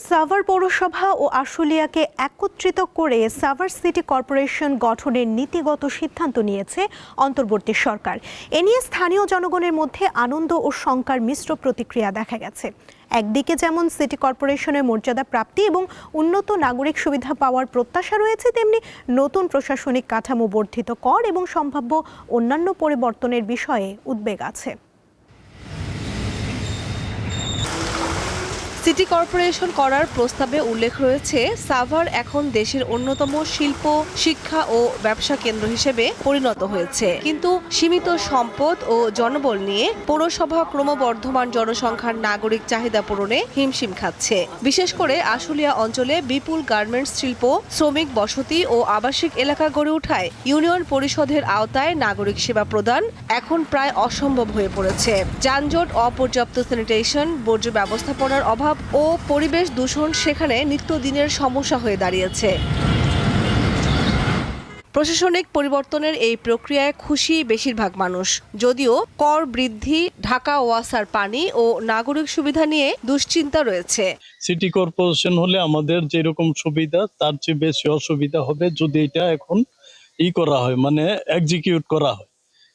সাভার পৌরসভা ও আশুলিয়াকে একত্রিত করে সাভার সিটি কর্পোরেশন গঠনের নীতিগত সিদ্ধান্ত নিয়েছে অন্তর্বর্তী সরকার। এ নিয়ে স্থানীয় জনগণের মধ্যে আনন্দ ও শঙ্কার মিশ্র প্রতিক্রিয়া দেখা গেছে। একদিকে যেমন সিটি কর্পোরেশনের মর্যাদা প্রাপ্তি এবং উন্নত নাগরিক সুবিধা পাওয়ার প্রত্যাশা রয়েছে, তেমনি নতুন প্রশাসনিক কাঠামো, বর্ধিত কর এবং সম্ভাব্য অন্যান্য পরিবর্তনের বিষয়ে উদ্বেগ আছে। সিটি কর্পোরেশন করার প্রস্তাবে উল্লেখ রয়েছে, সাভার এখন দেশের অন্যতম শিল্প, শিক্ষা ও ব্যবসা কেন্দ্র হিসেবে পরিণত হয়েছে। কিন্তু সীমিত সম্পদ ও জনবল নিয়ে পৌরসভা ক্রমবর্ধমান জনসংখ্যার নাগরিক চাহিদা পূরণে হিমশিম খাচ্ছে। বিশেষ করে আশুলিয়া অঞ্চলে বিপুল গার্মেন্টস শিল্প, শ্রমিক বসতি ও আবাসিক এলাকা গড়ে ওঠায় ইউনিয়ন পরিষদের আওতায় নাগরিক সেবা প্রদান এখন প্রায় অসম্ভব হয়ে পড়েছে। যানজট, অপর্যাপ্ত স্যানিটেশন, বর্জ্য ব্যবস্থাপনার অভাব ও পরিবেশ দূষণ সেখানে নিত্যদিনের সমস্যা হয়ে দাঁড়িয়েছে। প্রশাসনিক পরিবর্তনের এই প্রক্রিয়ায় খুশি বেশিরভাগ মানুষ, যদিও কর বৃদ্ধি, ঢাকা ওয়াসার পানি ও নাগরিক সুবিধা নিয়ে দুশ্চিন্তা রয়েছে। সিটি কর্পোরেশন হলে আমাদের যেরকম সুবিধা তার চেয়ে বেশি অসুবিধা হবে যদি এটা এখন করা হয়, মানে এক্সিকিউট করা হয়।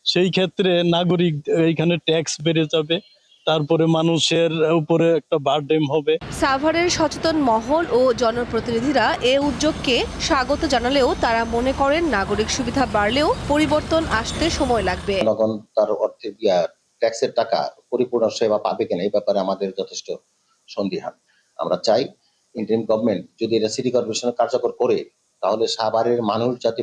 সেই ক্ষেত্রে নাগরিক এইখানে ট্যাক্স বেড়ে যাবে, তারপরে মানুষের উপরে একটা বার্ডেন হবে। সাভারের সচেতন মহল ও জনপ্রতিনিধিরা এ উদ্যোগকে স্বাগত জানালেও তারা মনে করেন নাগরিক সুবিধা বাড়লেও পরিবর্তন আসতে সময় লাগবে। জনগণ তার অর্থে ট্যাক্সের টাকা পরিপূর্ণ সেবা পাবে কিনা এই ব্যাপারে আমাদের যথেষ্ট সন্দিহান। আমরা চাই ইন্টারিম গভর্নমেন্ট যদি এটা সিটি কর্পোরেশন কার্যকর করে, তাহলে সাভারের মানুষ যাতে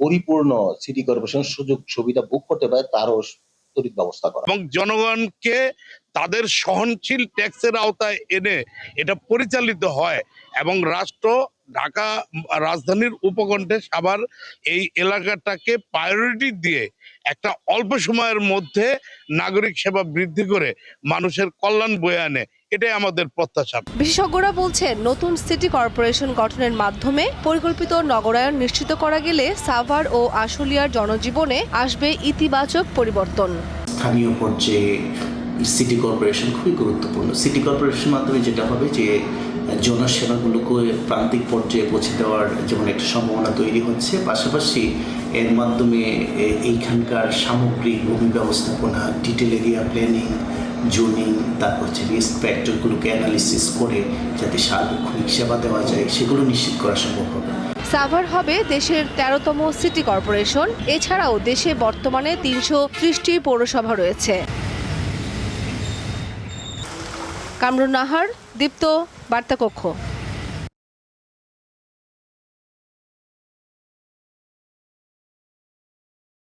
পরিপূর্ণ সিটি কর্পোরেশন সুযোগ সুবিধা ভোগ করতে পারে তারও তড়িৎ ব্যবস্থা করা এবং জনগণকে তাদের সহনশীল ট্যাক্সের আওতায় এনে এটা পরিচালিত হয় এবং রাষ্ট্র ঢাকা রাজধানীর উপকণ্ঠে সাভার এই এলাকাটাকে প্রায়োরিটি দিয়ে একটা অল্প সময়ের মধ্যে নাগরিক সেবা বৃদ্ধি করে মানুষের কল্যাণ বয়ে আনে, এটাই আমাদের প্রত্যাশা। বিশেষজ্ঞরা বলছেন, নতুন সিটি কর্পোরেশন গঠনের মাধ্যমে পরিকল্পিত নগরায়ন নিশ্চিত করা গেলে সাভার ও আশুলিয়ার জনজীবনে আসবে ইতিবাচক পরিবর্তন। স্থানীয় পর্যায়ে সিটি কর্পোরেশন খুবই গুরুত্বপূর্ণ। সিটি কর্পোরেশনের মাধ্যমে যেটা হবে যে জনসেবাগুলোকে প্রান্তিক পর্যায়ে পৌঁছে দেওয়ার যেমন একটা সম্ভাবনা তৈরি হচ্ছে, পাশাপাশি এর মাধ্যমে এইখানকার সামগ্রিক ভূমি ব্যবস্থাপনা, ডিটেল এরিয়া প্ল্যানিং, জোনিং, তারপর হচ্ছে রিস্ক ফ্যাক্টরগুলোকে অ্যানালিসিস করে যাতে সার্বক্ষণিক সেবা দেওয়া যায় সেগুলো নিশ্চিত করা সম্ভব হবে। সাভার হবে দেশের 13তম সিটি কর্পোরেশন। এছাড়াও দেশে বর্তমানে 330টি পৌরসভা রয়েছে। কামরুন নাহার, দীপ্ত, বার্তা কক্ষ।